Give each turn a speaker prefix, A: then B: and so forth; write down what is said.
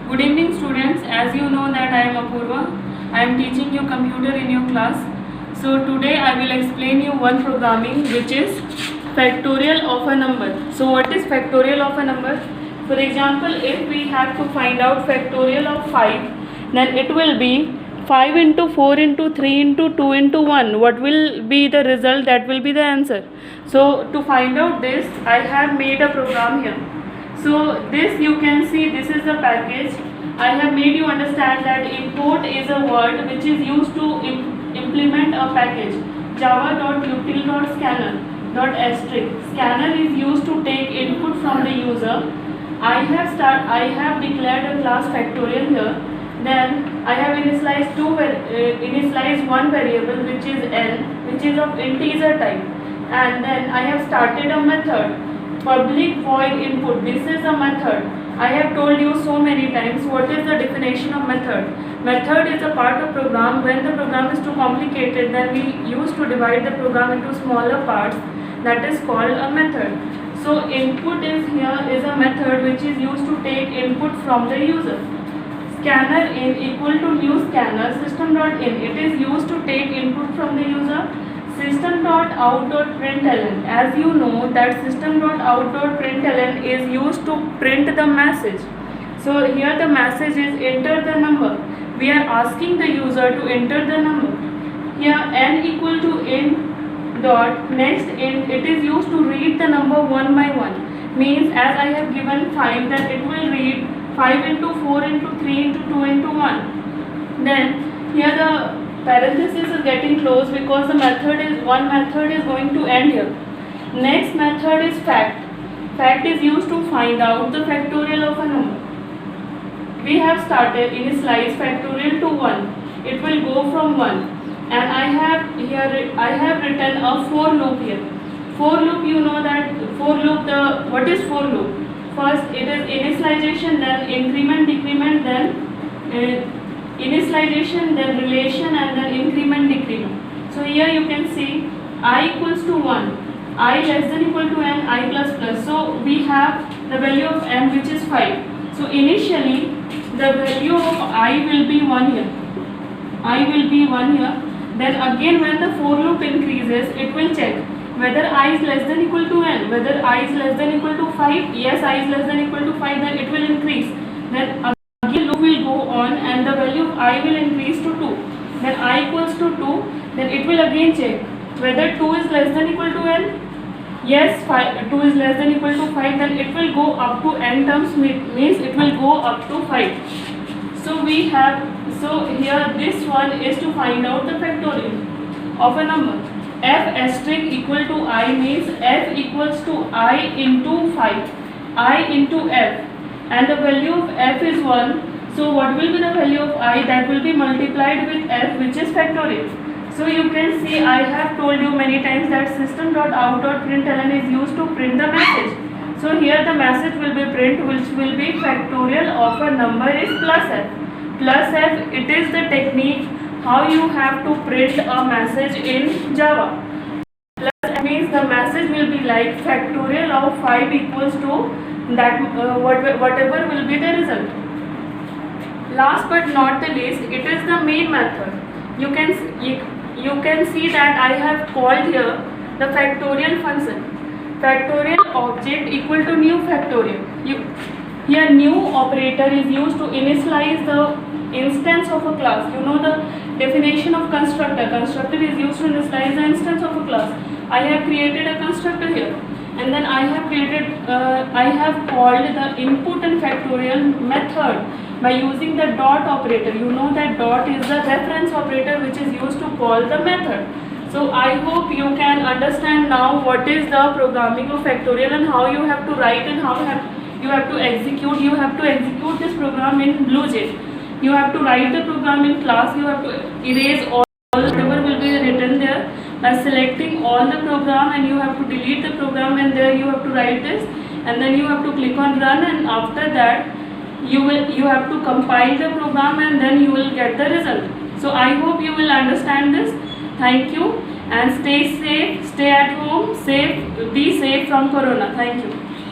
A: Good evening students. As you know that I am Apurva. I am teaching you computer in your class. So today I will explain you one programming which is factorial of a number. So what is factorial of a number? For example, if we have to find out factorial of 5, then it will be 5 into 4 into 3 into 2 into 1. What will be the result? That will be the answer. So to find out this, I have made a program here. So this you can see, this is the package. I have made you understand that import is a word which is used to implement a package. Java.util.scanner.asterisk. Scanner is used to take input from the user. I have declared a class factorial here. Then I have initialized one variable which is n, which is of integer type, and then I have started a method. Public void input. This is a method. I have told you so many times what is the definition of method. Method is a part of program. When the program is too complicated, then we used to divide the program into smaller parts. That is called a method. So input is a method which is used to take input from the user. Scanner in equal to new scanner system.in. It is used to take input from the user. System.out.println. As you know that system.out.println is used to print the message. So here the message is enter the number. We are asking the user to enter the number. Here n equal to int dot next int. It is used to read the number one by one. Means as I have given 5, then it will read 5 into 4 into 3 into 2 into 1. Then here the parenthesis is getting closed because the one method is going to end here. Next method is fact. Fact is used to find out the factorial of a number. We have started initialize factorial to 1. It will go from 1, and I have written a for loop here. For loop, you know that for loop, what is for loop? First it is initialization, then increment, decrement, then initialization, then relation, and then increment, decrement. So here you can see I equals to 1, I less than equal to n, I plus plus. So we have the value of n which is 5. So initially the value of I will be 1 here. I will be 1 here. Then again when the for loop increases, it will check whether I is less than equal to n, whether I is less than equal to 5. Yes, I is less than equal to 5, then it will increase. Then again loop will go on and the value of I will increase to 2. Then I equals to 2, then it will again check whether 2 is less than equal to n. Yes, 2 is less than equal to 5, then it will go up to n terms, means it will go up to 5. So here this one is to find out the factorial of a number. F asterisk equal to I means f equals to I into 5, I into f, and the value of f is 1. So what will be the value of I? That will be multiplied with f, which is factorial. So you can see I have told you many times that system.out.println is used to print the message. So here the message will be print, which will be factorial of a number is plus f. Plus f, it is the technique how you have to print a message in Java. Plus f means the message will be like factorial of 5 equals to that whatever will be the result. Last but not the least, it is the main method. You can see that I have called here the factorial function. Factorial object equal to new factorial. Here new operator is used to initialize the instance of a class. You know the definition of constructor. Constructor is used to initialize the instance of a class. I have created a constructor here, and then I have called the input and factorial method by using the dot operator. You know that dot is the reference operator which is used to call the method. So I hope you can understand now what is the programming of factorial and how you have to write and how you have to execute. You have to execute this program in BlueJet. You have to write the program in class. You have to erase all whatever will be written there by selecting all the program, and you have to delete the program, and there you have to write this, and then you have to click on run, and after that you have to compile the program, and then you will get the result. So I hope you will understand this. Thank you, and stay safe, stay at home, be safe from corona. Thank you.